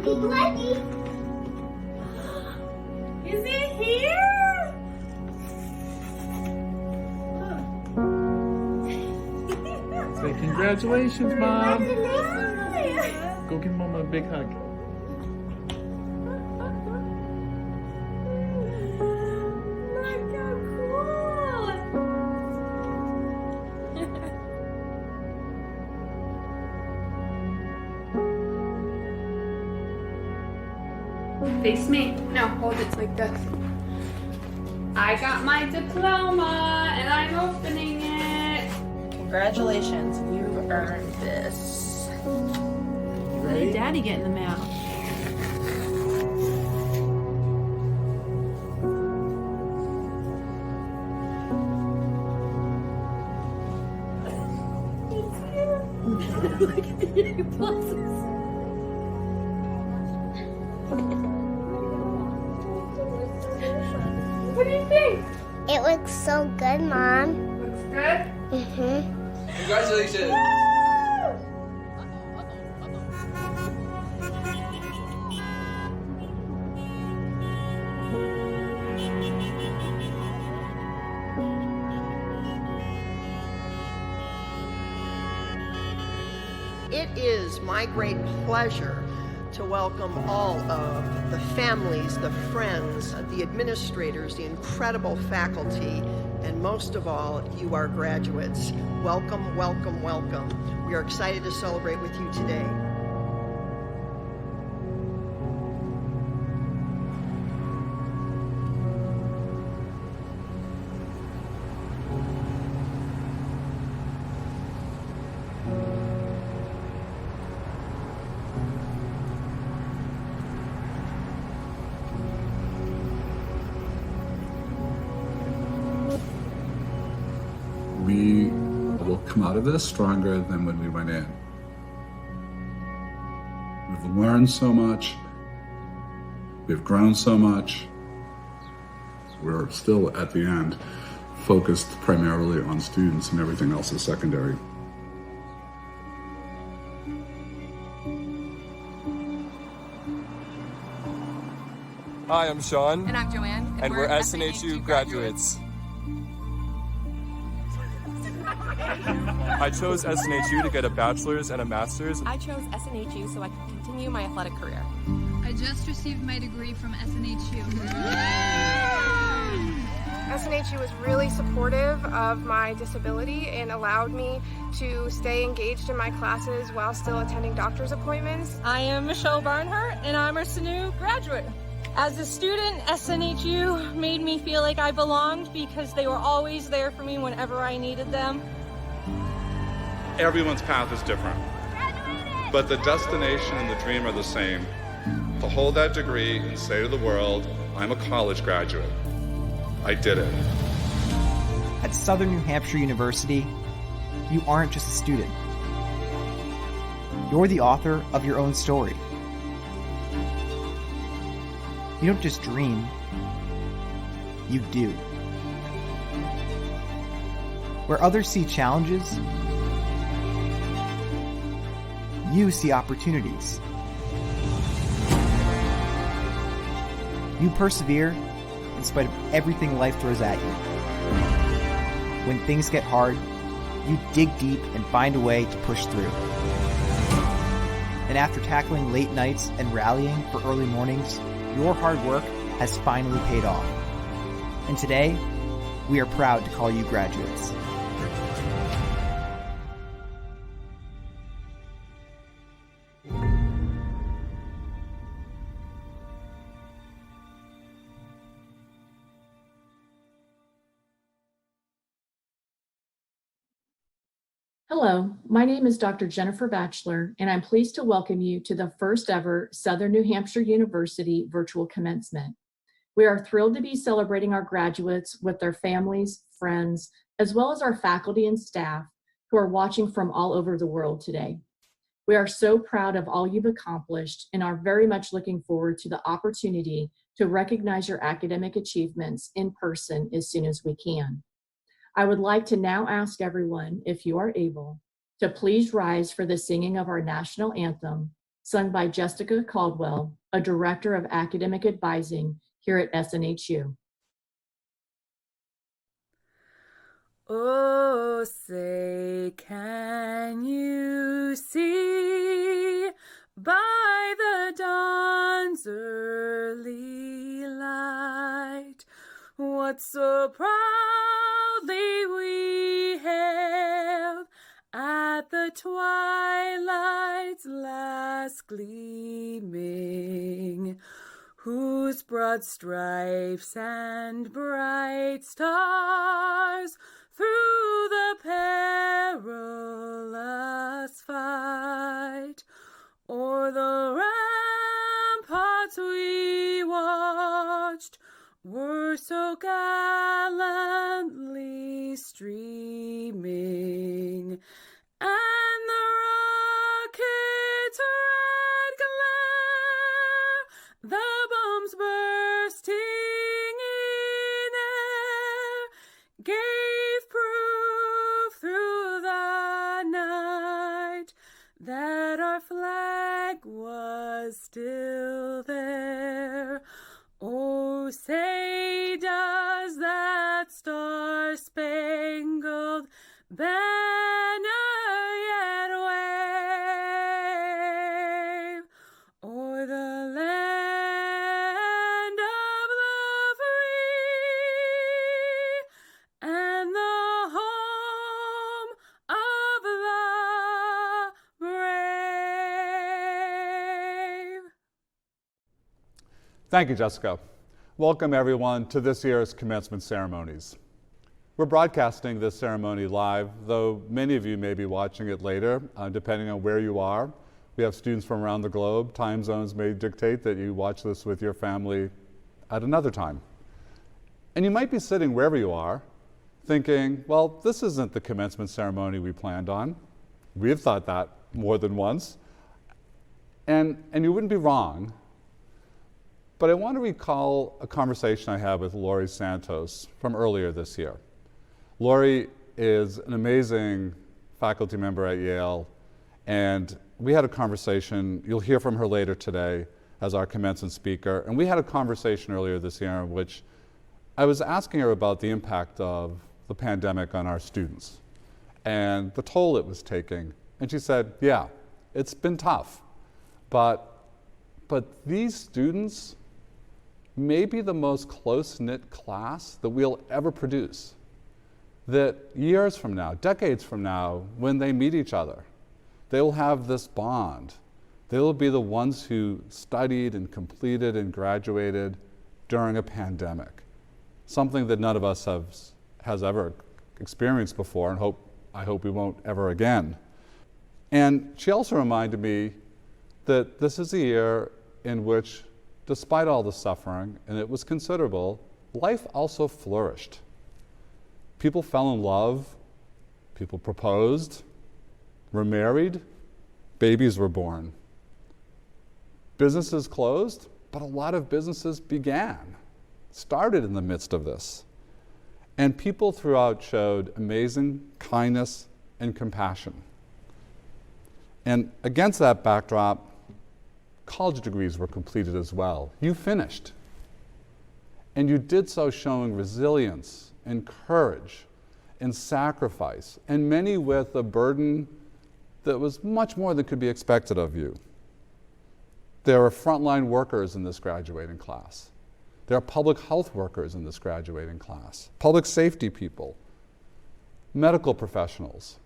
Is it here? Say congratulations, Mom. Congratulations. Go give Mama a big hug. Look how cool. Face me. No, hold it like this. I got my diploma and I'm opening it. Congratulations, you've earned this. What did Daddy get in the mail? Look at the pluses. What do you think? It looks so good, Mom. Looks good? Mm-hmm. Congratulations! It is my great pleasure to welcome all of the families, the friends, the administrators, the incredible faculty, and most of all, you, our graduates. Welcome, welcome, welcome. We are excited to celebrate with you today. We will come out of this stronger than when we went in. We've learned so much. We've grown so much. We're still, at the end, focused primarily on students, and everything else is secondary. Hi, I'm Sean. And I'm Joanne. And we're SNHU graduates. I chose SNHU to get a bachelor's and a master's. I chose SNHU so I could continue my athletic career. I just received my degree from SNHU. SNHU was really supportive of my disability and allowed me to stay engaged in my classes while still attending doctor's appointments. I am Michelle Barnhart and I'm a SNU graduate. As a student, SNHU made me feel like I belonged because they were always there for me whenever I needed them. Everyone's path is different, but the destination and the dream are the same. To hold that degree and say to the world, I'm a college graduate. I did it. At Southern New Hampshire University, you aren't just a student. You're the author of your own story. You don't just dream, you do. Where others see challenges, you see opportunities. You persevere in spite of everything life throws at you. When things get hard, you dig deep and find a way to push through. And after tackling late nights and rallying for early mornings, your hard work has finally paid off. And today, we are proud to call you graduates. Hello, my name is Dr. Jennifer Batchelor, and I'm pleased to welcome you to the first ever Southern New Hampshire University virtual commencement. We are thrilled to be celebrating our graduates with their families, friends, as well as our faculty and staff who are watching from all over the world today. We are so proud of all you've accomplished and are very much looking forward to the opportunity to recognize your academic achievements in person as soon as we can. I would like to now ask everyone, if you are able, to please rise for the singing of our national anthem, sung by Jessica Caldwell, a Director of Academic Advising here at SNHU. Oh, say, can you see by the dawn's early light what so proudly we hailed at the twilight's last gleaming, whose broad stripes and bright stars through the perilous fight o'er the ramparts we watched were so gallantly streaming, and the rocket's red glare, the bombs bursting in air, gave proof through the night that our flag was still there. Oh, say does that star-spangled banner yet wave o'er the land of the free and the home of the brave? Thank you, Jessica. Welcome everyone to this year's commencement ceremonies. We're broadcasting this ceremony live, though many of you may be watching it later, depending on where you are. We have students from around the globe. Time zones may dictate that you watch this with your family at another time. And you might be sitting wherever you are, thinking, well, this isn't the commencement ceremony we planned on. We've thought that more than once. And you wouldn't be wrong. But I want to recall a conversation I had with Lori Santos from earlier this year. Lori is an amazing faculty member at Yale, and we had a conversation. You'll hear from her later today as our commencement speaker. And we had a conversation earlier this year in which I was asking her about the impact of the pandemic on our students and the toll it was taking. And she said, yeah, it's been tough, but these students may be the most close-knit class that we'll ever produce. That years from now, decades from now, when they meet each other, they will have this bond. They will be the ones who studied and completed and graduated during a pandemic, something that none of us has ever experienced before, and I hope we won't ever again. And she also reminded me that this is a year in which, despite all the suffering, and it was considerable, life also flourished. People fell in love, people proposed, were married, babies were born. Businesses closed, but a lot of businesses started in the midst of this. And people throughout showed amazing kindness and compassion. And against that backdrop, college degrees were completed as well. You finished. And you did so showing resilience and courage and sacrifice, and many with a burden that was much more than could be expected of you. There are frontline workers in this graduating class. There are public health workers in this graduating class, public safety people, medical professionals.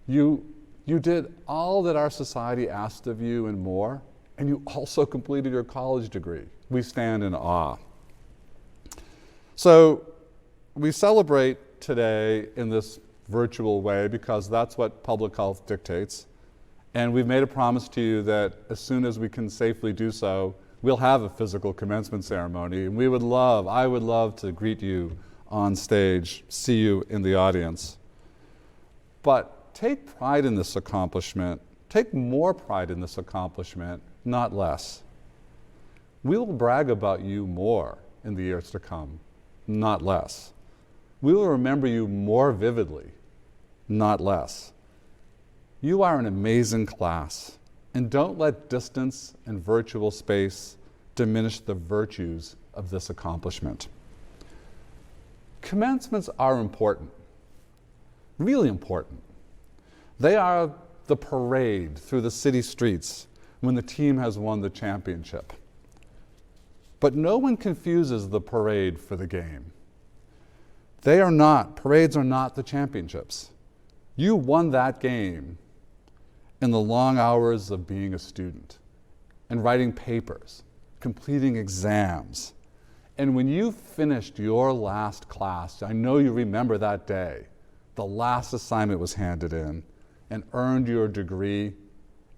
You did all that our society asked of you and more, and you also completed your college degree. We stand in awe. So we celebrate today in this virtual way because that's what public health dictates. And we've made a promise to you that as soon as we can safely do so, we'll have a physical commencement ceremony. And I would love to greet you on stage, see you in the audience. But take pride in this accomplishment. Take more pride in this accomplishment, not less. We will brag about you more in the years to come, not less. We will remember you more vividly, not less. You are an amazing class. And don't let distance and virtual space diminish the virtues of this accomplishment. Commencements are important, really important. They are the parade through the city streets when the team has won the championship. But no one confuses the parade for the game. Parades are not the championships. You won that game in the long hours of being a student and writing papers, completing exams. And when you finished your last class, I know you remember that day, the last assignment was handed in and earned your degree,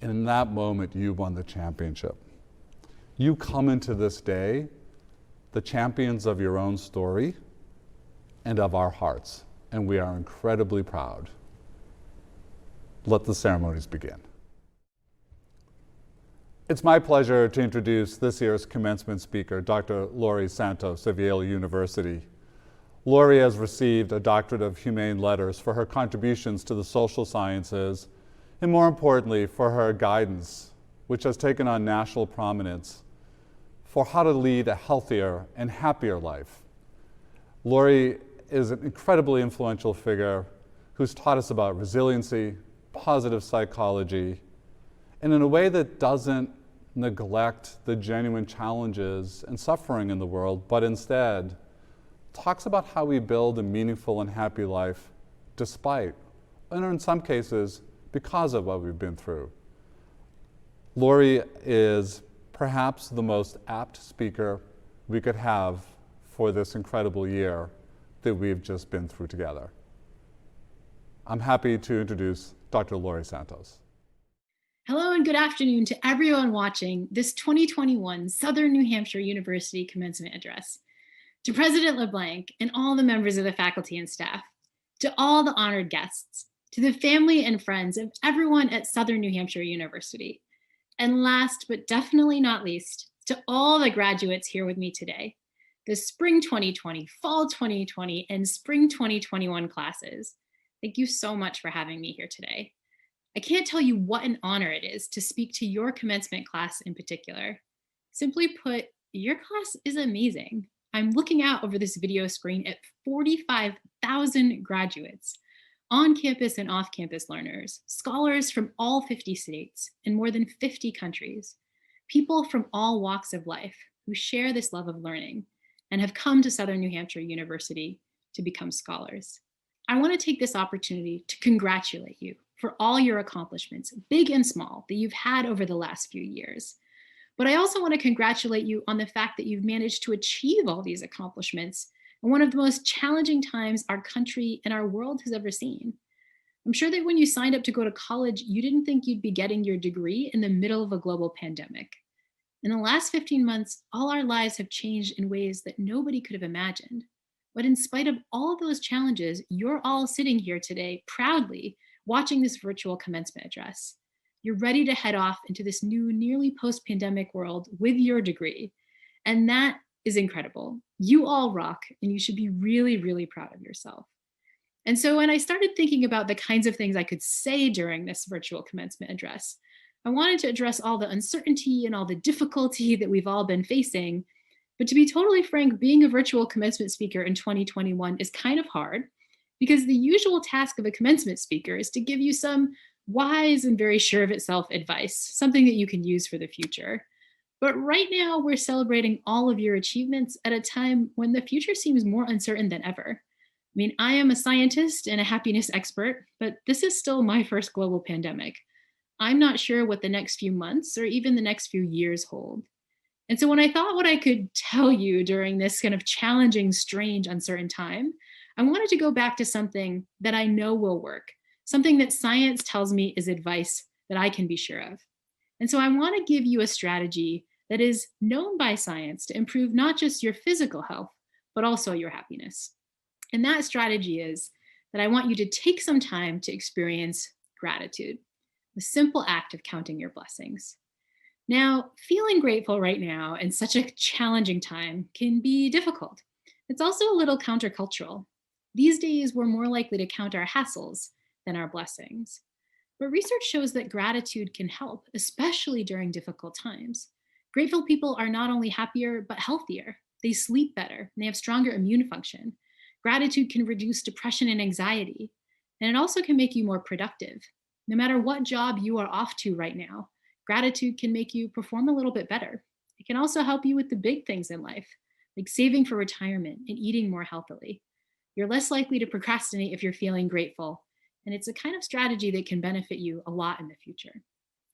and in that moment you won the championship. You come into this day the champions of your own story and of our hearts, and we are incredibly proud. Let the ceremonies begin. It's my pleasure to introduce this year's commencement speaker, Dr. Lori Santos of Yale University. Lori has received a Doctorate of Humane Letters for her contributions to the social sciences, and more importantly, for her guidance, which has taken on national prominence for how to lead a healthier and happier life. Lori is an incredibly influential figure who's taught us about resiliency, positive psychology, and in a way that doesn't neglect the genuine challenges and suffering in the world, but instead talks about how we build a meaningful and happy life despite, and in some cases, because of what we've been through. Lori is perhaps the most apt speaker we could have for this incredible year that we've just been through together. I'm happy to introduce Dr. Lori Santos. Hello and good afternoon to everyone watching this 2021 Southern New Hampshire University Commencement Address. To President LeBlanc and all the members of the faculty and staff, to all the honored guests, to the family and friends of everyone at Southern New Hampshire University, and last but definitely not least, to all the graduates here with me today, the Spring 2020, Fall 2020, and Spring 2021 classes. Thank you so much for having me here today. I can't tell you what an honor it is to speak to your commencement class in particular. Simply put, your class is amazing. I'm looking out over this video screen at 45,000 graduates, on-campus and off-campus learners, scholars from all 50 states and more than 50 countries, people from all walks of life who share this love of learning and have come to Southern New Hampshire University to become scholars. I want to take this opportunity to congratulate you for all your accomplishments, big and small, that you've had over the last few years. But I also want to congratulate you on the fact that you've managed to achieve all these accomplishments in one of the most challenging times our country and our world has ever seen. I'm sure that when you signed up to go to college, you didn't think you'd be getting your degree in the middle of a global pandemic. In the last 15 months, all our lives have changed in ways that nobody could have imagined. But in spite of all of those challenges, you're all sitting here today proudly watching this virtual commencement address. You're ready to head off into this new, nearly post-pandemic world with your degree. And that is incredible. You all rock, and you should be really, really proud of yourself. And so when I started thinking about the kinds of things I could say during this virtual commencement address, I wanted to address all the uncertainty and all the difficulty that we've all been facing. But to be totally frank, being a virtual commencement speaker in 2021 is kind of hard, because the usual task of a commencement speaker is to give you some wise and very sure of itself advice, something that you can use for the future. But right now, we're celebrating all of your achievements at a time when the future seems more uncertain than ever. I mean, I am a scientist and a happiness expert, but this is still my first global pandemic. I'm not sure what the next few months or even the next few years hold. And so when I thought what I could tell you during this kind of challenging, strange, uncertain time, I wanted to go back to something that I know will work, something that science tells me is advice that I can be sure of. And so I want to give you a strategy that is known by science to improve not just your physical health, but also your happiness. And that strategy is that I want you to take some time to experience gratitude, the simple act of counting your blessings. Now, feeling grateful right now in such a challenging time can be difficult. It's also a little countercultural. These days, we're more likely to count our hassles than our blessings. But research shows that gratitude can help, especially during difficult times. Grateful people are not only happier, but healthier. They sleep better, and they have stronger immune function. Gratitude can reduce depression and anxiety, and it also can make you more productive. No matter what job you are off to right now, gratitude can make you perform a little bit better. It can also help you with the big things in life, like saving for retirement and eating more healthily. You're less likely to procrastinate if you're feeling grateful, and it's a kind of strategy that can benefit you a lot in the future.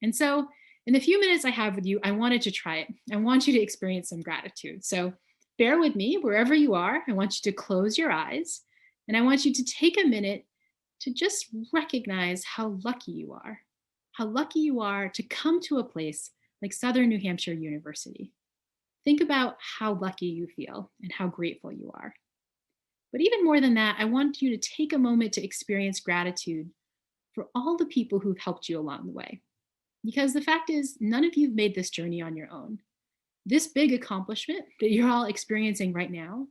And so, in the few minutes I have with you, I wanted to try it. I want you to experience some gratitude. So bear with me wherever you are. I want you to close your eyes, and I want you to take a minute to just recognize how lucky you are to come to a place like Southern New Hampshire University. Think about how lucky you feel and how grateful you are. But even more than that, I want you to take a moment to experience gratitude for all the people who've helped you along the way. Because the fact is, none of you've made this journey on your own. This big accomplishment that you're all experiencing right now,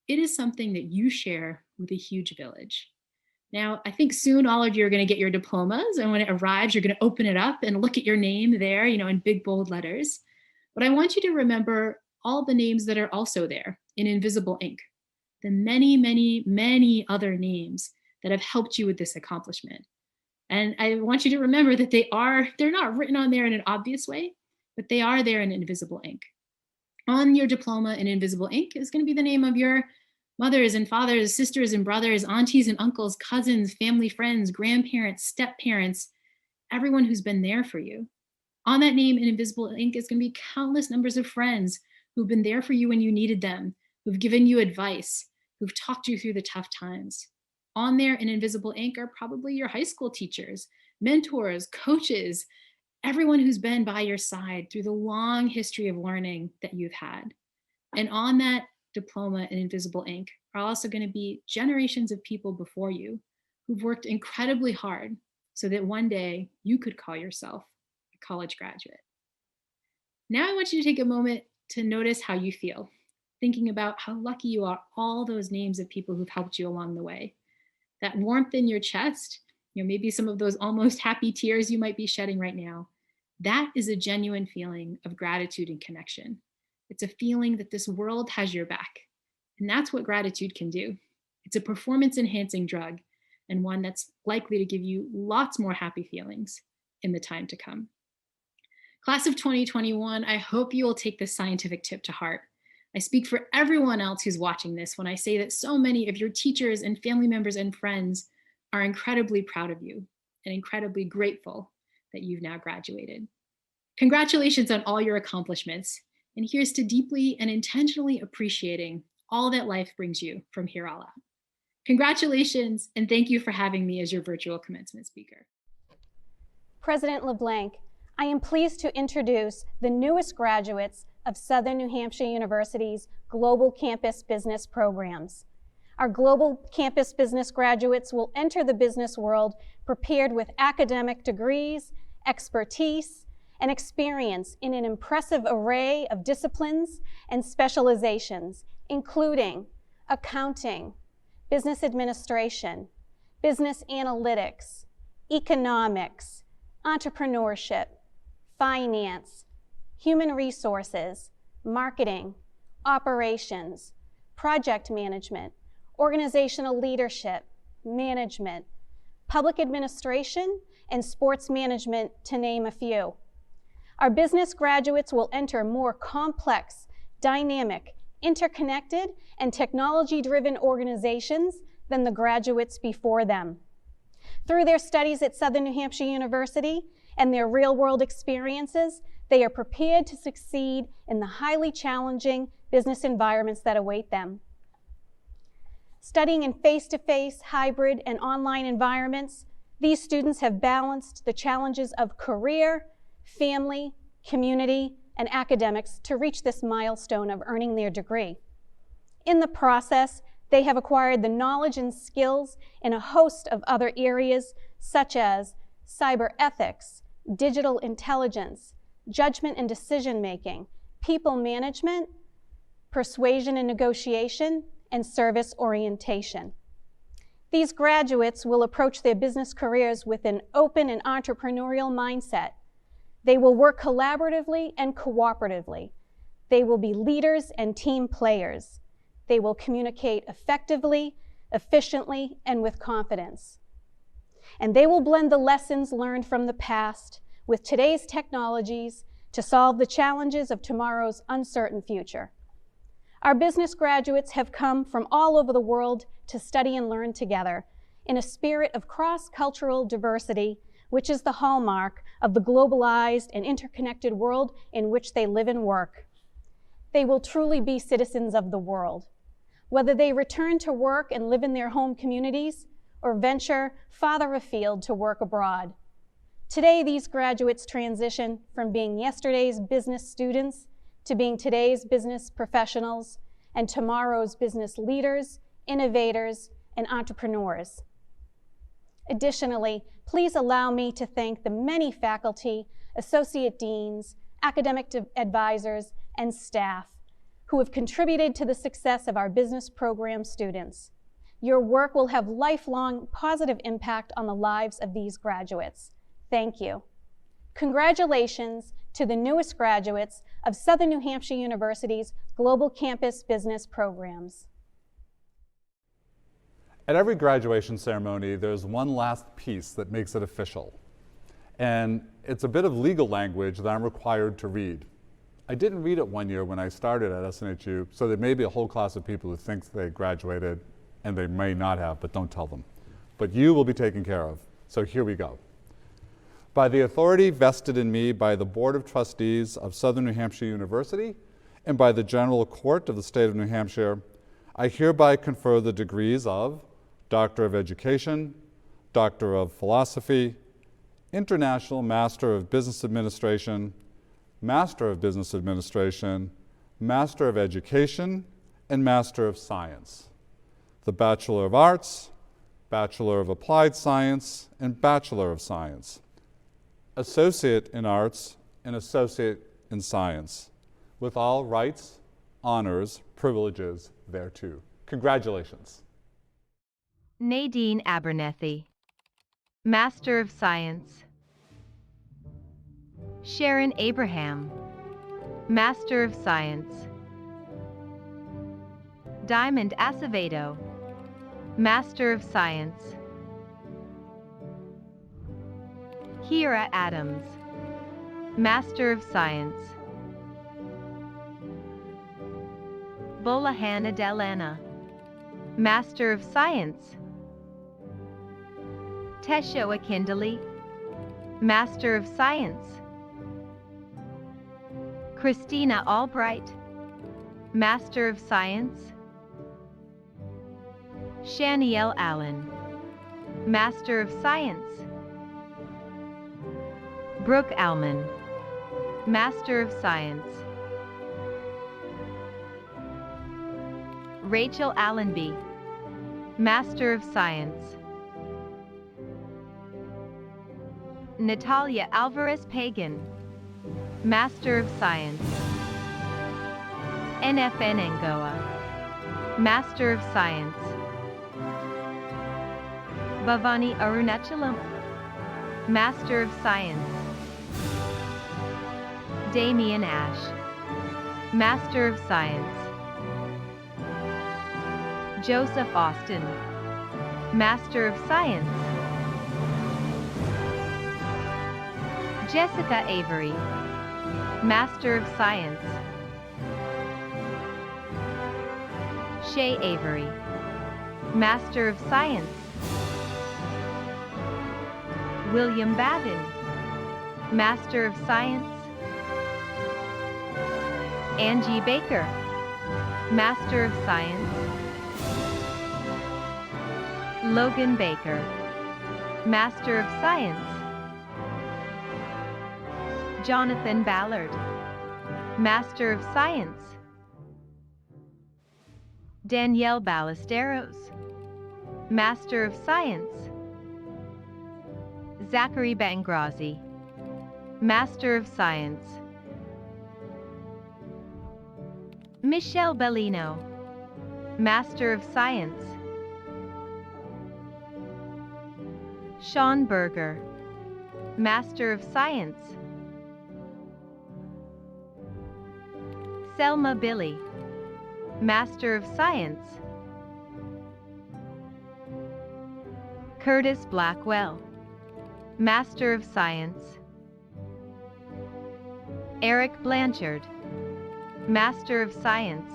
it is something that you share with a huge village. Now, I think soon all of you are going to get your diplomas, and when it arrives, you're going to open it up and look at your name there, in big bold letters. But I want you to remember all the names that are also there in invisible ink, the many, many, many other names that have helped you with this accomplishment. And I want you to remember that they're not written on there in an obvious way, but they are there in invisible ink. On your diploma in invisible ink is going to be the name of your mothers and fathers, sisters and brothers, aunties and uncles, cousins, family, friends, grandparents, step-parents, everyone who's been there for you. On that name in invisible ink is going to be countless numbers of friends who've been there for you when you needed them, who've given you advice, who've talked you through the tough times. On there in invisible ink are probably your high school teachers, mentors, coaches, everyone who's been by your side through the long history of learning that you've had. And on that diploma in invisible ink are also going to be generations of people before you who've worked incredibly hard so that one day you could call yourself a college graduate. Now I want you to take a moment to notice how you feel, thinking about how lucky you are, all those names of people who've helped you along the way. That warmth in your chest, maybe some of those almost happy tears you might be shedding right now, that is a genuine feeling of gratitude and connection. It's a feeling that this world has your back. And that's what gratitude can do. It's a performance-enhancing drug, and one that's likely to give you lots more happy feelings in the time to come. Class of 2021, I hope you will take this scientific tip to heart. I speak for everyone else who's watching this when I say that so many of your teachers and family members and friends are incredibly proud of you and incredibly grateful that you've now graduated. Congratulations on all your accomplishments. And here's to deeply and intentionally appreciating all that life brings you from here all out. Congratulations, and thank you for having me as your virtual commencement speaker. President LeBlanc, I am pleased to introduce the newest graduates of Southern New Hampshire University's Global Campus Business programs. Our Global Campus Business graduates will enter the business world prepared with academic degrees, expertise, and experience in an impressive array of disciplines and specializations, including accounting, business administration, business analytics, economics, entrepreneurship, finance, human resources, marketing, operations, project management, organizational leadership, management, public administration, and sports management, to name a few. Our business graduates will enter more complex, dynamic, interconnected, and technology-driven organizations than the graduates before them. Through their studies at Southern New Hampshire University and their real-world experiences, they are prepared to succeed in the highly challenging business environments that await them. Studying in face-to-face, hybrid, and online environments, these students have balanced the challenges of career, family, community, and academics to reach this milestone of earning their degree. In the process, they have acquired the knowledge and skills in a host of other areas such as cyber ethics, digital intelligence, judgment and decision-making, people management, persuasion and negotiation, and service orientation. These graduates will approach their business careers with an open and entrepreneurial mindset. They will work collaboratively and cooperatively. They will be leaders and team players. They will communicate effectively, efficiently, and with confidence. And they will blend the lessons learned from the past with today's technologies to solve the challenges of tomorrow's uncertain future. Our business graduates have come from all over the world to study and learn together in a spirit of cross-cultural diversity, which is the hallmark of the globalized and interconnected world in which they live and work. They will truly be citizens of the world. Whether they return to work and live in their home communities or venture farther afield to work abroad. Today, these graduates transition from being yesterday's business students to being today's business professionals and tomorrow's business leaders, innovators, and entrepreneurs. Additionally, please allow me to thank the many faculty, associate deans, academic advisors, and staff who have contributed to the success of our business program students. Your work will have lifelong positive impact on the lives of these graduates. Thank you. Congratulations to the newest graduates of Southern New Hampshire University's Global Campus Business Programs. At every graduation ceremony, there's one last piece that makes it official. And it's a bit of legal language that I'm required to read. I didn't read it one year when I started at SNHU, so there may be a whole class of people who think they graduated and they may not have, but don't tell them. But you will be taken care of. So here we go. By the authority vested in me by the Board of Trustees of Southern New Hampshire University and by the General Court of the State of New Hampshire, I hereby confer the degrees of Doctor of Education, Doctor of Philosophy, International Master of Business Administration, Master of Business Administration, Master of Education, and Master of Science. The Bachelor of Arts, Bachelor of Applied Science, and Bachelor of Science. Associate in Arts and Associate in Science, with all rights, honors, privileges thereto. Congratulations. Nadine Abernethy, Master of Science. Sharon Abraham, Master of Science. Diamond Acevedo, Master of Science. Kira Adams, Master of Science. Bolahana Delana, Master of Science. Tesho Akindali, Master of Science. Christina Albright, Master of Science. Shanielle Allen, Master of Science. Brooke Alman, Master of Science. Rachel Allenby, Master of Science. Natalia Alvarez-Pagan, Master of Science. NFN Ngoa, Master of Science. Bhavani Arunachalam, Master of Science. Damian Ash, Master of Science. Joseph Austin, Master of Science. Jessica Avery, Master of Science. Shay Avery, Master of Science. William Bavin, Master of Science. Angie Baker, Master of Science. Logan Baker, Master of Science. Jonathan Ballard, Master of Science. Danielle Ballesteros, Master of Science. Zachary Bangrazi, Master of Science. Michelle Bellino, Master of Science. Sean Berger, Master of Science. Selma Billy, Master of Science. Curtis Blackwell, Master of Science. Eric Blanchard, Master of Science.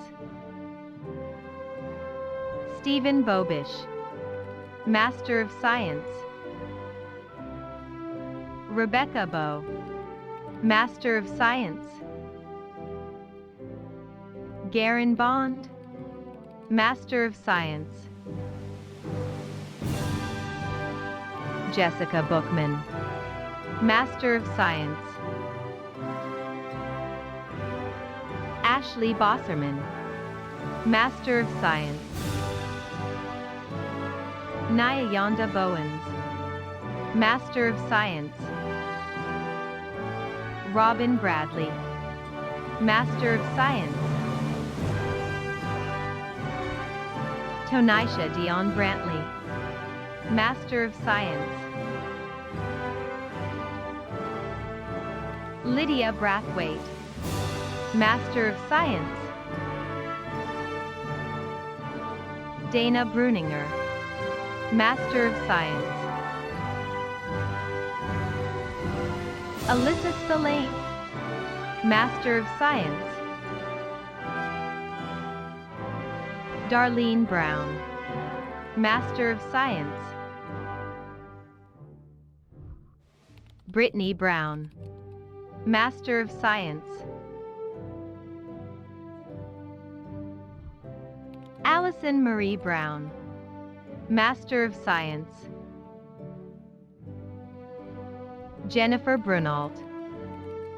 Stephen Bobish, Master of Science. Rebecca Bow, Master of Science. Garen Bond, Master of Science. Jessica Bookman, Master of Science. Ashley Bosserman, Master of Science. Nyayanda Bowens, Master of Science. Robin Bradley, Master of Science. Tonisha Dion Brantley, Master of Science. Lydia Brathwaite, Master of Science. Dana Breuninger, Master of Science. Alyssa Spillane, Master of Science. Darlene Brown, Master of Science. Brittany Brown, Master of Science. Allison Marie Brown, Master of Science. Jennifer Brunault,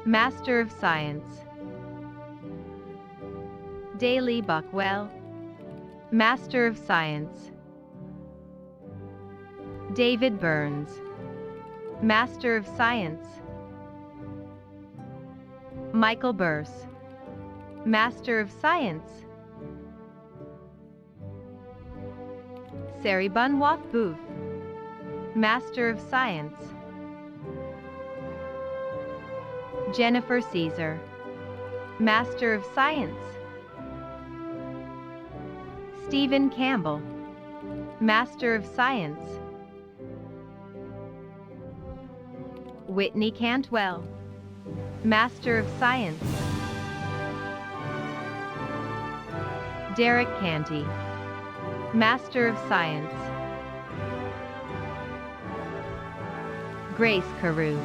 Master of Science. Daly Buckwell, Master of Science. David Burns, Master of Science. Michael Burse, Master of Science. Sari Bunwath Booth, Master of Science. Jennifer Caesar, Master of Science. Stephen Campbell, Master of Science. Whitney Cantwell, Master of Science. Derek Canty, Master of Science. Grace Carew,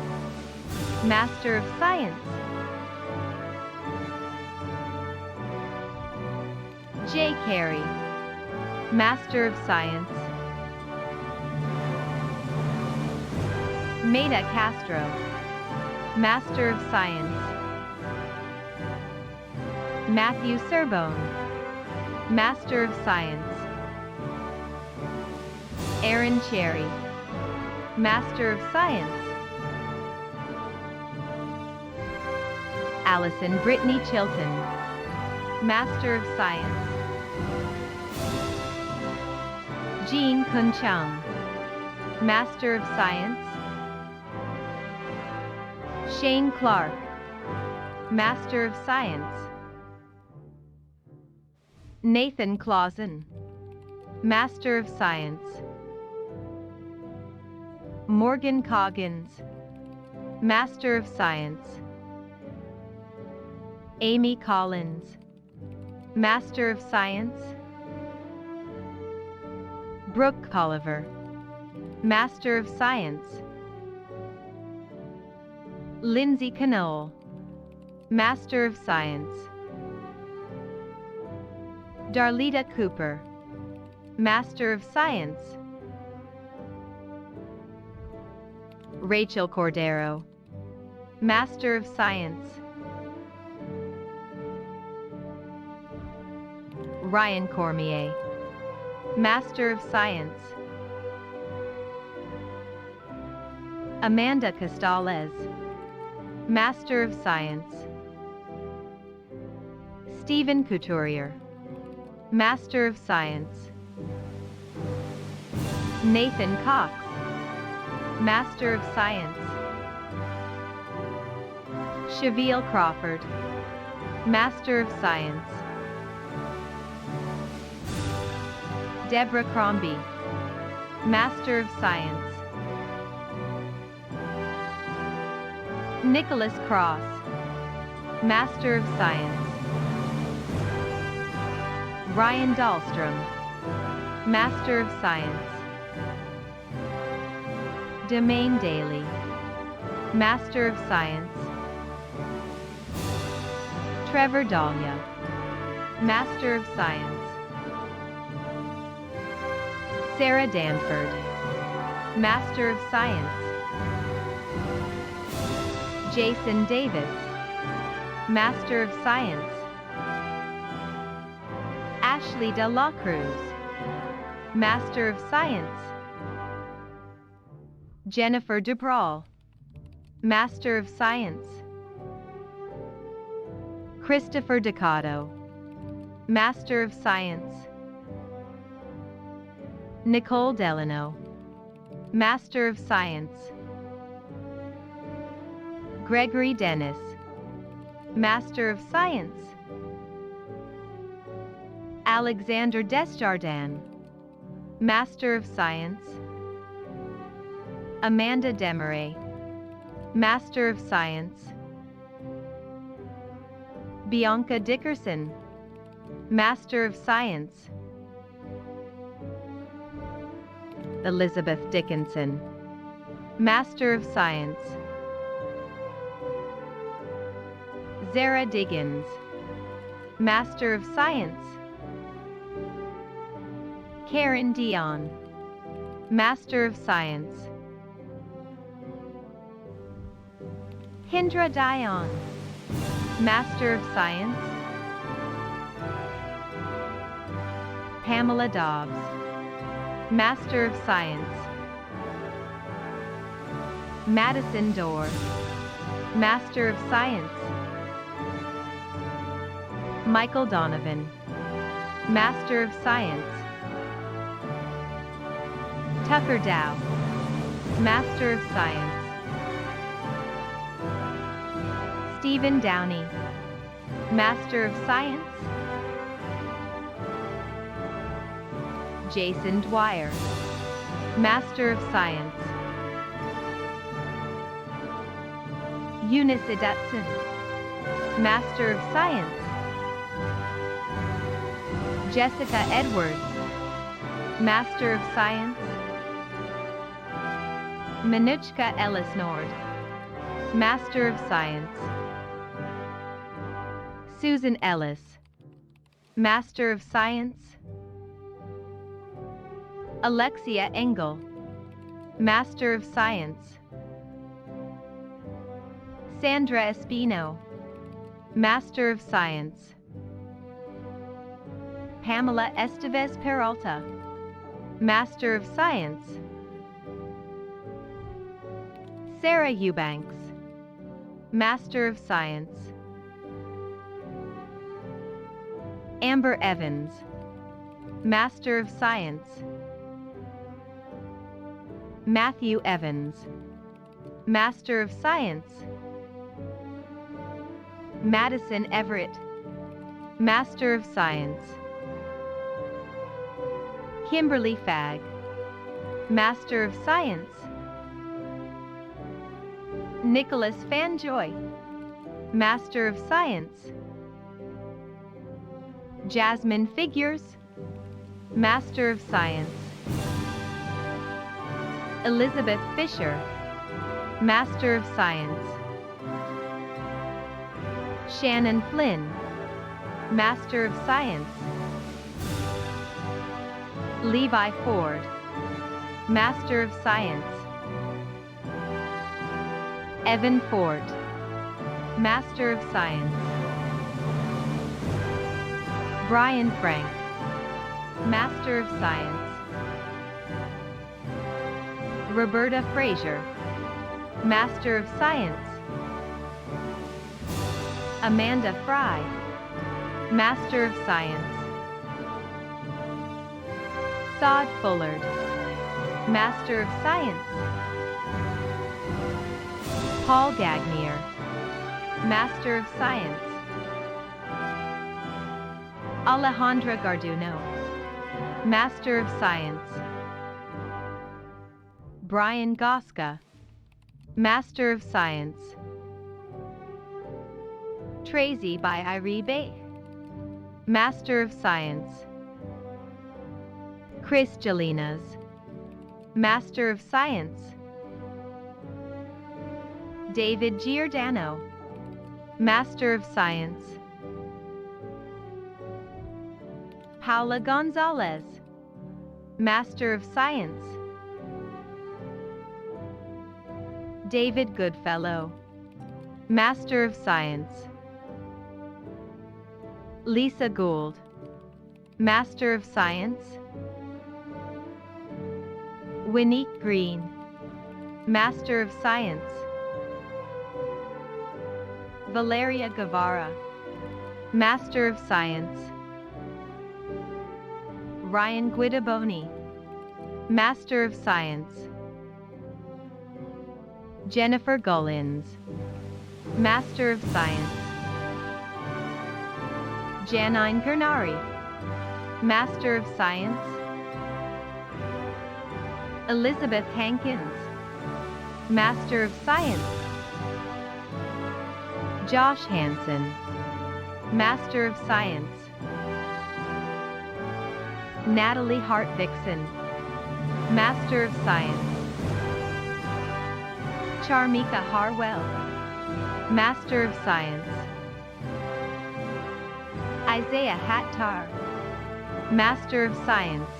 Master of Science. Jay Carey, Master of Science. Maida Castro, Master of Science. Matthew Serbone, Master of Science. Aaron Cherry, Master of Science. Allison Brittany Chilton, Master of Science. Jean Kun Chung, Master of Science. Shane Clark, Master of Science. Nathan Clausen, Master of Science. Morgan Coggins, Master of Science. Amy Collins, Master of Science. Brooke Colliver, Master of Science. Lindsay Knoll, Master of Science. Darlita Cooper, Master of Science. Rachel Cordero, Master of Science. Ryan Cormier, Master of Science. Amanda Costales, Master of Science. Stephen Couturier, Master of Science. Nathan Cox, Master of Science. Shaville Crawford, Master of Science. Deborah Crombie, Master of Science. Nicholas Cross, Master of Science. Ryan Dahlstrom, Master of Science. Domain Daly, Master of Science. Trevor Dahlia, Master of Science. Sarah Danford, Master of Science. Jason Davis, Master of Science. Ashley De La Cruz, Master of Science. Jennifer DeBrawl, Master of Science. Christopher Ducato, Master of Science. Nicole Delano, Master of Science. Gregory Dennis, Master of Science. Alexander Desjardins, Master of Science. Amanda Demaray, Master of Science. Bianca Dickerson, Master of Science. Elizabeth Dickinson, Master of Science. Zara Diggins, Master of Science. Karen Dion, Master of Science. Hindra Dion, Master of Science. Pamela Dobbs, Master of Science. Madison Dorr, Master of Science. Michael Donovan, Master of Science. Tucker Dow, Master of Science. Stephen Downey, Master of Science. Jason Dwyer, Master of Science. Eunice Edutson, Master of Science. Jessica Edwards, Master of Science. Manuchka Ellis-Nord, Master of Science. Susan Ellis, Master of Science. Alexia Engel, Master of Science. Sandra Espino, Master of Science. Pamela Estevez Peralta, Master of Science. Sarah Eubanks, Master of Science. Amber Evans, Master of Science. Matthew Evans, Master of Science. Madison Everett, Master of Science. Kimberly Fagg, Master of Science. Nicholas Fanjoy, Master of Science. Jasmine Figures, Master of Science. Elizabeth Fisher, Master of Science. Shannon Flynn, Master of Science. Levi Ford, Master of Science. Evan Fort, Master of Science. Brian Frank, Master of Science. Roberta Frazier, Master of Science. Amanda Fry, Master of Science. Saad Fullard, Master of Science. Paul Gagnier, Master of Science. Alejandra Garduno, Master of Science. Brian Goska, Master of Science. Tracy by Iribe, Master of Science. Chris Jalinas, Master of Science. David Giordano, Master of Science. Paula Gonzalez, Master of Science. David Goodfellow, Master of Science. Lisa Gould, Master of Science. Winnique Green, Master of Science. Valeria Guevara, Master of Science. Ryan Guidaboni, Master of Science. Jennifer Gullins, Master of Science. Janine Gernari, Master of Science. Elizabeth Hankins, Master of Science. Josh Hansen, Master of Science. Natalie Hart-Vixen, Master of Science. Charmika Harwell, Master of Science. Isaiah Hattar, Master of Science.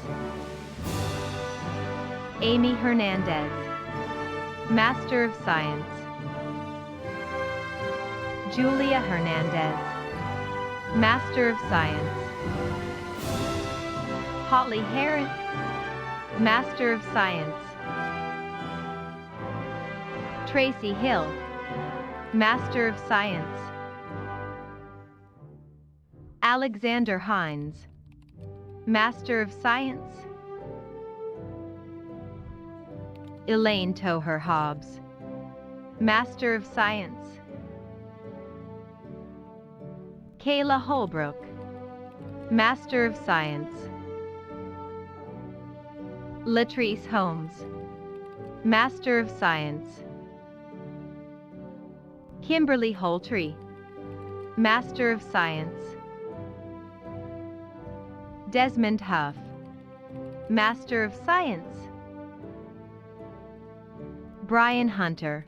Amy Hernandez, Master of Science. Julia Hernandez, Master of Science. Holly Heron, Master of Science. Tracy Hill, Master of Science. Alexander Hines, Master of Science. Elaine Toher Hobbs, Master of Science. Kayla Holbrook, Master of Science. Latrice Holmes, Master of Science. Kimberly Holtree, Master of Science. Desmond Huff, Master of Science. Brian Hunter,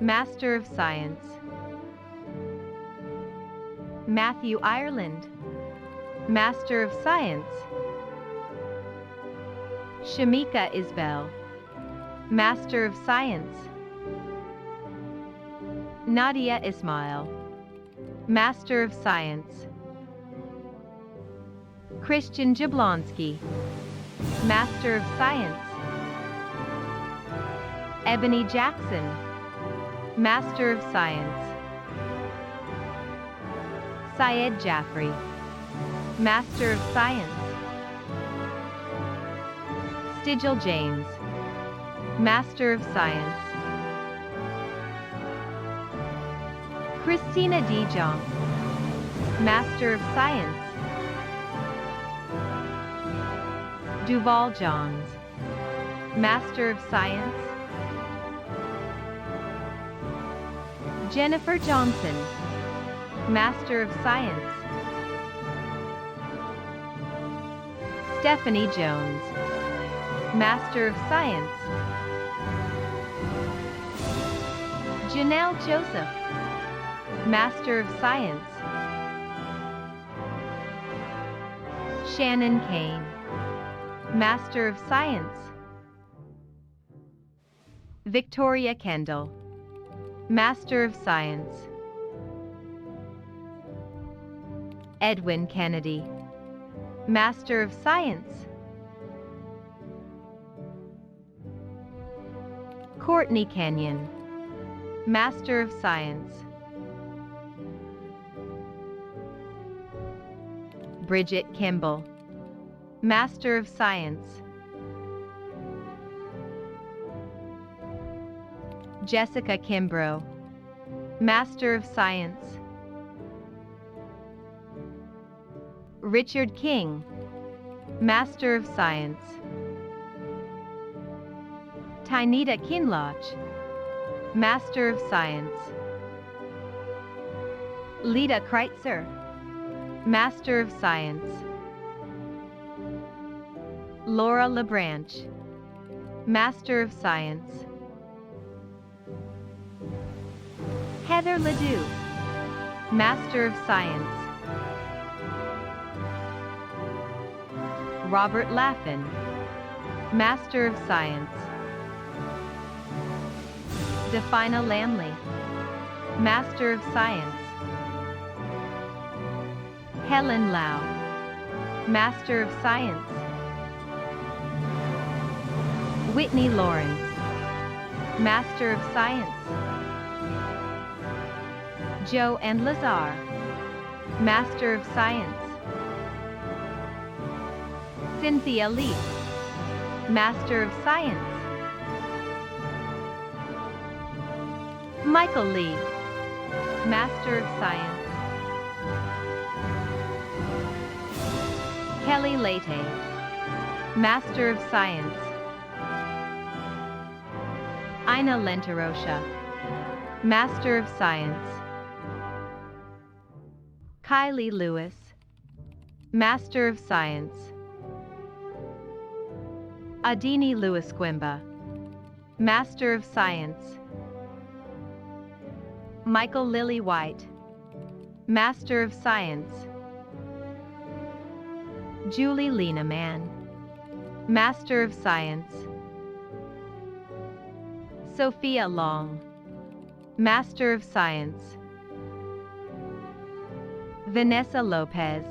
Master of Science. Matthew Ireland, Master of Science. Shamika Isbell, Master of Science. Nadia Ismail, Master of Science. Christian Jablonski, Master of Science. Ebony Jackson, Master of Science. Syed Jaffrey, Master of Science. Stigil James, Master of Science. Christina Dijong, Master of Science. Duval Johns, Master of Science. Jennifer Johnson, Master of Science. Stephanie Jones, Master of Science. Janelle Joseph, Master of Science. Shannon Kane, Master of Science. Victoria Kendall, Master of Science. Edwin Kennedy, Master of Science. Courtney Kenyon, Master of Science. Bridget Kimball, Master of Science. Jessica Kimbrough, Master of Science. Richard King, Master of Science. Tynita Kinloch, Master of Science. Lita Kreitzer, Master of Science. Laura LeBranch, Master of Science. Heather Ledoux, Master of Science. Robert Laffin, Master of Science. Defina Lamley, Master of Science. Helen Lau, Master of Science. Whitney Lawrence, Master of Science. Joanne Lazar, Master of Science. Cynthia Lee, Master of Science. Michael Lee, Master of Science. Kelly Lete, Master of Science. Ina Lentarosha, Master of Science. Kylie Lewis, Master of Science. Adini Lewis Quimba, Master of Science. Michael Lily White, Master of Science. Julie Lena Mann, Master of Science. Sophia Long, Master of Science. Vanessa Lopez,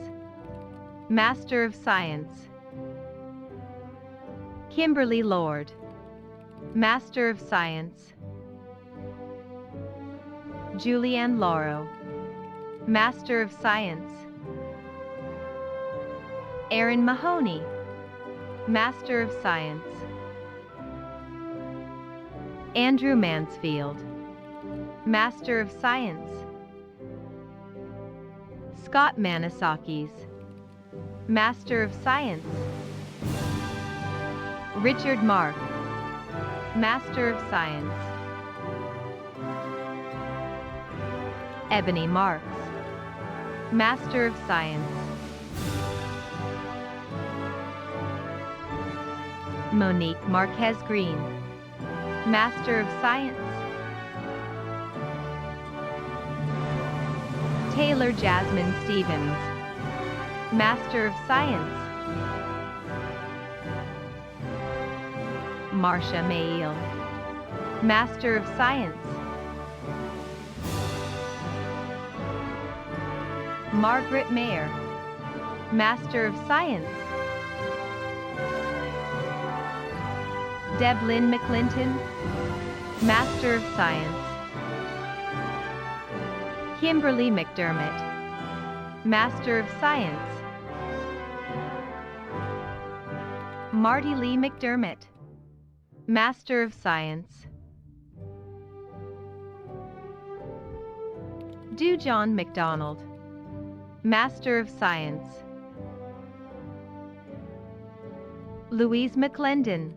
Master of Science. Kimberly Lord, Master of Science. Julianne Lauro, Master of Science. Aaron Mahoney, Master of Science. Andrew Mansfield, Master of Science. Scott Manasakis, Master of Science. Richard Mark, Master of Science. Ebony Marks, Master of Science. Monique Marquez Green, Master of Science. Taylor Jasmine Stevens, Master of Science. Marcia Mail, Master of Science. Margaret Mayer, Master of Science. Deblyn McClinton, Master of Science. Kimberly McDermott, Master of Science. Marty Lee McDermott, Master of Science. Dujon McDonald, Master of Science. Louise McClendon,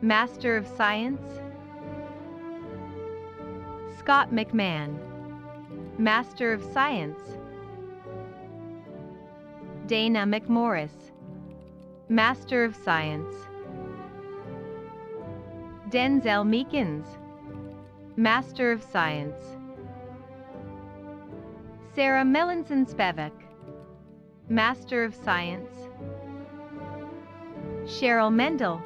Master of Science. Scott McMahon, Master of Science. Dana McMorris, Master of Science. Denzel Meekins, Master of Science. Sarah Melanson Spevak, Master of Science. Cheryl Mendel,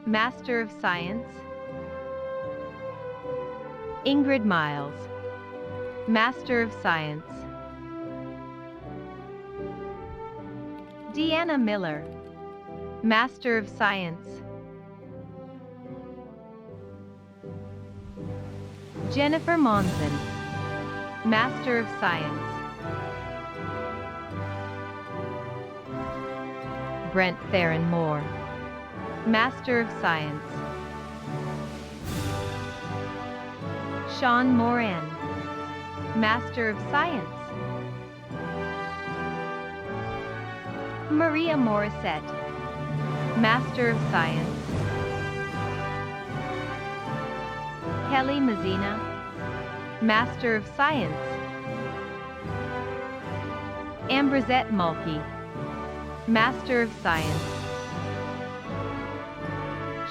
Master of Science. Ingrid Miles, Master of Science. Deanna Miller, Master of Science. Jennifer Monson, Master of Science. Brent Theron Moore, Master of Science. Sean Moran, Master of Science. Maria Morissette, Master of Science. Kelly Mazzina, Master of Science. Ambrizette Mulkey, Master of Science.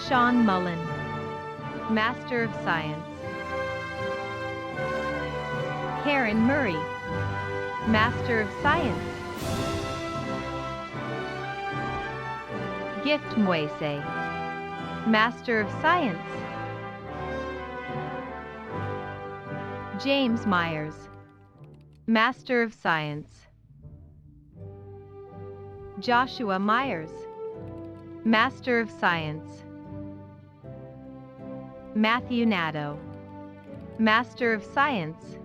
Sean Mullen, Master of Science. Karen Murray, Master of Science. Gift Mwese, Master of Science. James Myers, Master of Science. Joshua Myers, Master of Science. Matthew Nadeau, Master of Science.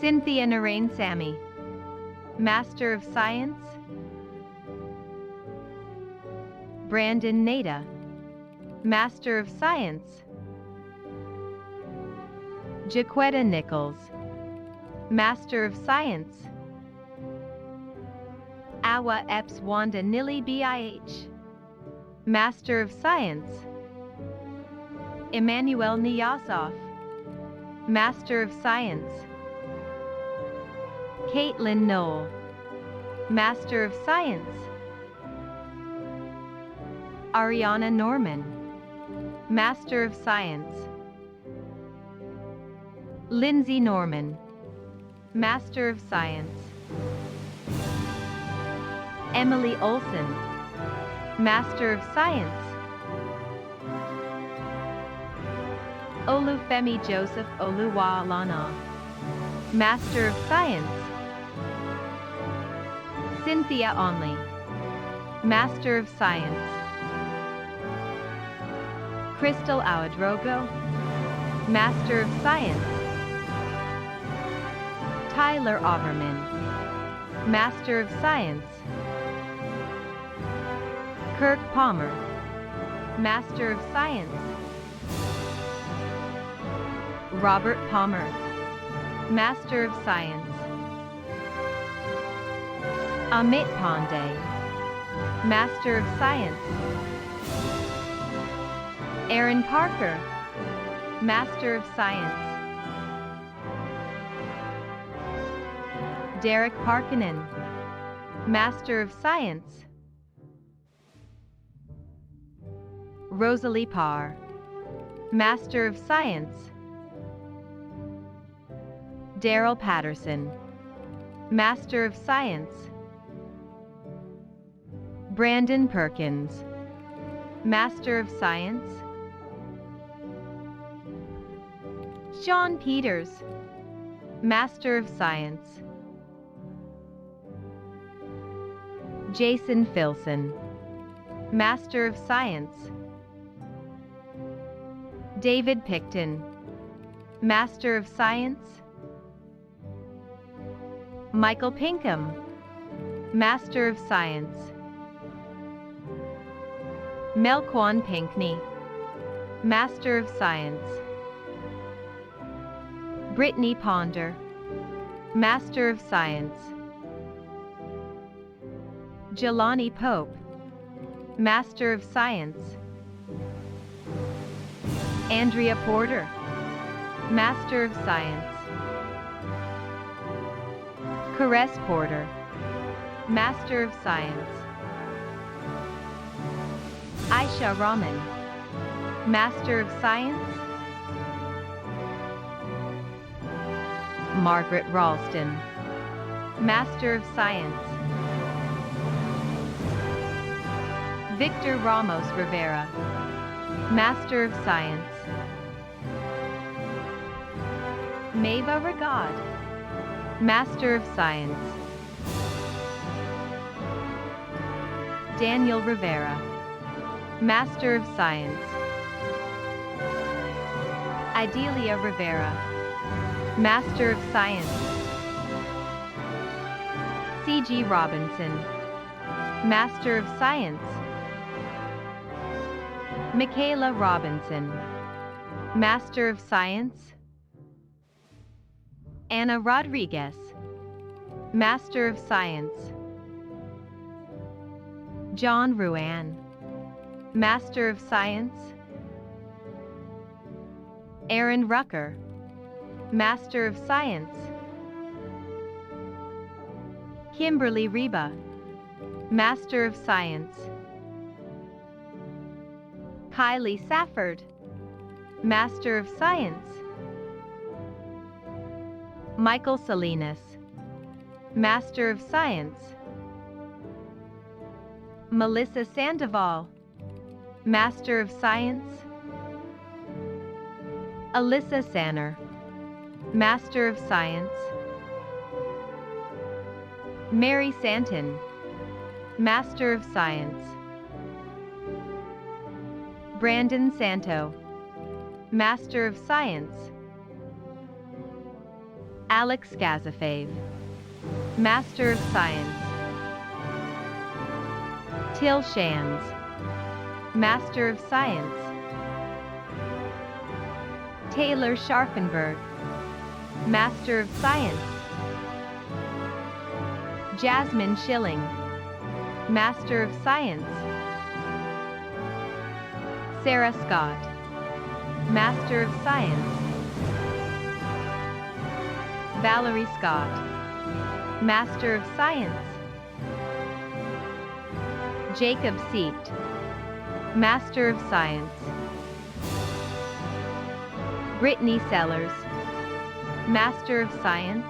Cynthia Narain Sammy, Master of Science. Brandon Nada, Master of Science. Jaquetta Nichols, Master of Science. Awa Epps Wanda Nili BIH, Master of Science. Emmanuel Niyazov, Master of Science. Caitlin Knoll, Master of Science. Ariana Norman, Master of Science. Lindsay Norman, Master of Science. Emily Olson, Master of Science. Olufemi Joseph Oluwalana, Master of Science. Cynthia Onley, Master of Science. Crystal Awadrogo, Master of Science. Tyler Overman, Master of Science. Kirk Palmer, Master of Science. Robert Palmer, Master of Science. Amit Pandey, Master of Science. Aaron Parker, Master of Science. Derek Parkinen, Master of Science. Rosalie Parr, Master of Science. Daryl Patterson, Master of Science. Brandon Perkins, Master of Science. Sean Peters, Master of Science. Jason Filson, Master of Science. David Picton, Master of Science. Michael Pinkham, Master of Science. Melquan Pinkney, Master of Science. Brittany Ponder, Master of Science. Jelani Pope, Master of Science. Andrea Porter, Master of Science. Caress Porter, Master of Science. Aisha Rahman, Master of Science. Margaret Ralston, Master of Science. Victor Ramos Rivera, Master of Science. Mava Regad, Master of Science. Daniel Rivera, Master of Science. Idalia Rivera, Master of Science. C.G. Robinson, Master of Science. Michaela Robinson, Master of Science. Anna Rodriguez, Master of Science. John Ruan, Master of Science. Aaron Rucker, Master of Science. Kimberly Reba, Master of Science. Kylie Safford, Master of Science. Michael Salinas, Master of Science. Melissa Sandoval, Master of Science. Alyssa Sanner, Master of Science. Mary Santon, Master of Science. Brandon Santo, Master of Science. Alex Gazafave, Master of Science. Till Shands, Master of Science. Taylor Scharfenberg, Master of Science. Jasmine Schilling, Master of Science. Sarah Scott, Master of Science. Valerie Scott, Master of Science. Jacob Seat, Master of Science. Brittany Sellers, Master of Science.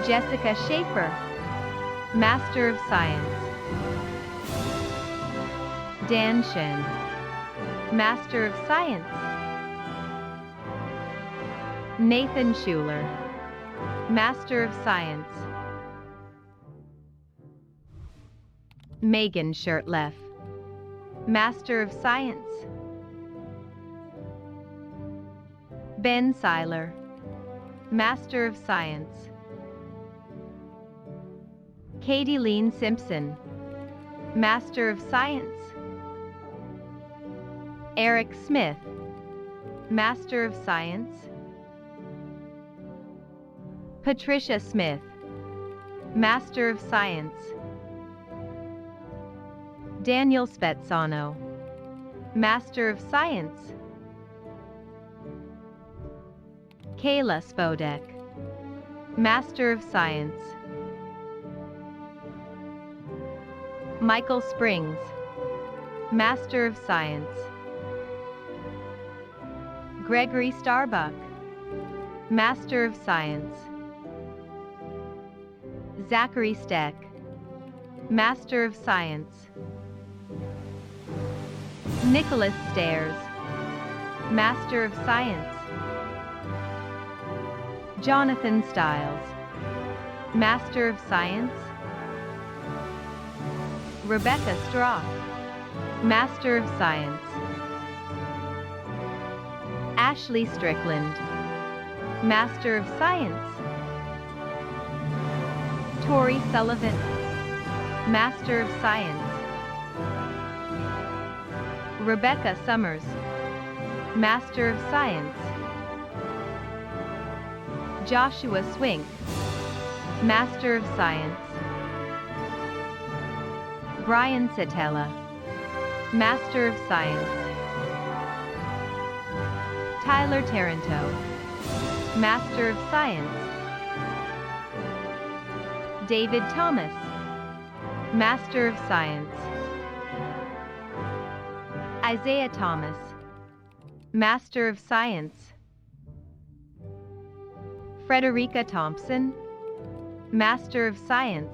Jessica Schaefer, Master of Science. Dan Shen, Master of Science. Nathan Schuler, Master of Science. Megan Shirtleff, Master of Science. Ben Seiler, Master of Science. Katie Lean Simpson, Master of Science. Eric Smith, Master of Science. Patricia Smith, Master of Science. Daniel Spezzano, Master of Science. Kayla Spodek, Master of Science. Michael Springs, Master of Science. Gregory Starbuck, Master of Science. Zachary Steck, Master of Science. Nicholas Stairs, Master of Science. Jonathan Stiles, Master of Science. Rebecca Stroff, Master of Science. Ashley Strickland, Master of Science. Tori Sullivan, Master of Science. Rebecca Summers, Master of Science. Joshua Swink, Master of Science. Brian Satella, Master of Science. Tyler Taranto, Master of Science. David Thomas, Master of Science. Isaiah Thomas, Master of Science. Frederica Thompson, Master of Science.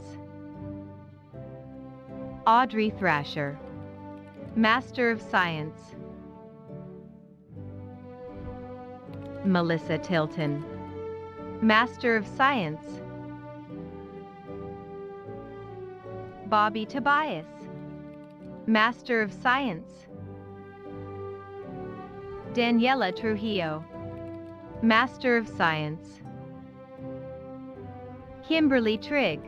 Audrey Thrasher, Master of Science. Melissa Tilton, Master of Science. Bobby Tobias, Master of Science. Daniela Trujillo, Master of Science. Kimberly Trigg,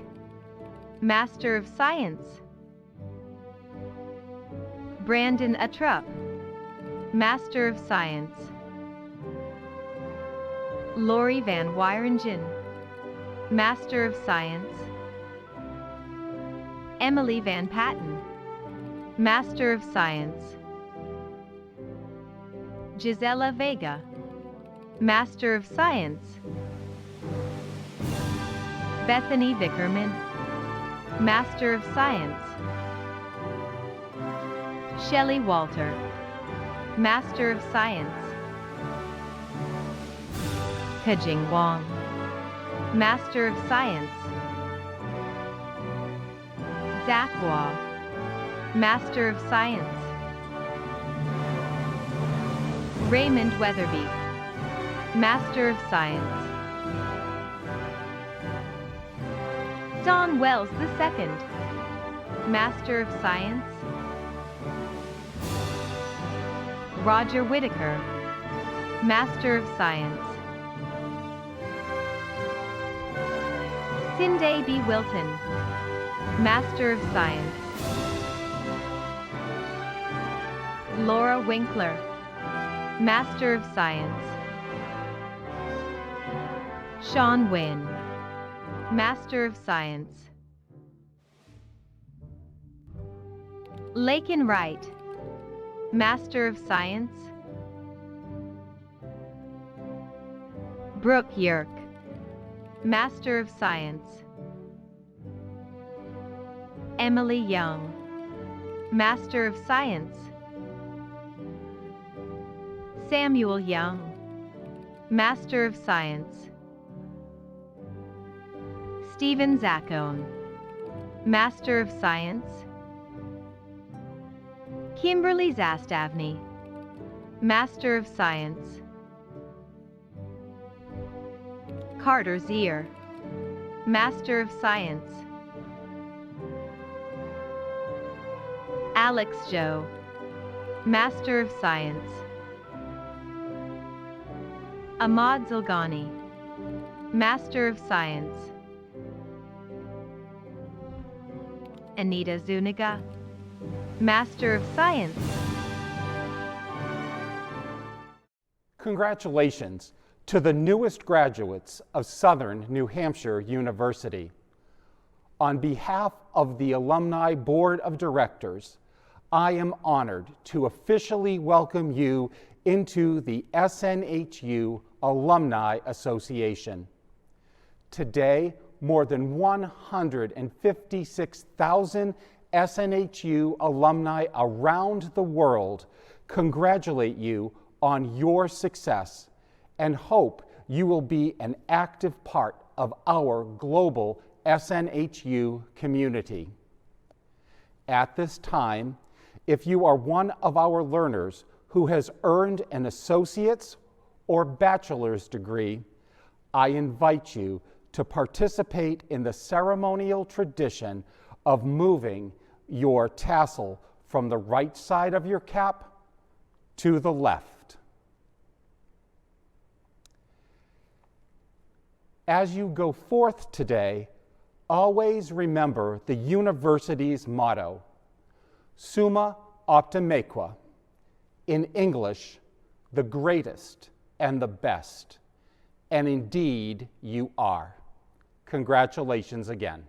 Master of Science. Brandon Atrup, Master of Science. Lori Van Wyringen, Master of Science. Emily Van Patten, Master of Science. Gisela Vega, Master of Science. Bethany Vickerman, Master of Science. Shelley Walter, Master of Science. Kajing Wong, Master of Science. Zach Waugh, Master of Science. Raymond Weatherby, Master of Science. Don Wells II, Master of Science. Roger Whitaker, Master of Science. Cindy B. Wilton, Master of Science. Laura Winkler, Master of Science. Sean Wynn, Master of Science. Lakin Wright, Master of Science. Brooke Yerk, Master of Science. Emily Young, Master of Science. Samuel Young, Master of Science. Stephen Zaccone, Master of Science. Kimberly Zastavny, Master of Science. Carter Zier, Master of Science. Alex Joe, Master of Science. Ahmad Zilgani, Master of Science. Anita Zuniga, Master of Science. Congratulations to the newest graduates of Southern New Hampshire University. On behalf of the Alumni Board of Directors, I am honored to officially welcome you into the SNHU Alumni Association. Today, more than 156,000 SNHU alumni around the world congratulate you on your success and hope you will be an active part of our global SNHU community. At this time, if you are one of our learners who has earned an associate's or bachelor's degree, I invite you to participate in the ceremonial tradition of moving your tassel from the right side of your cap to the left. As you go forth today, always remember the university's motto, Summa Optimaque, in English, the greatest and the best. And indeed, you are. Congratulations again.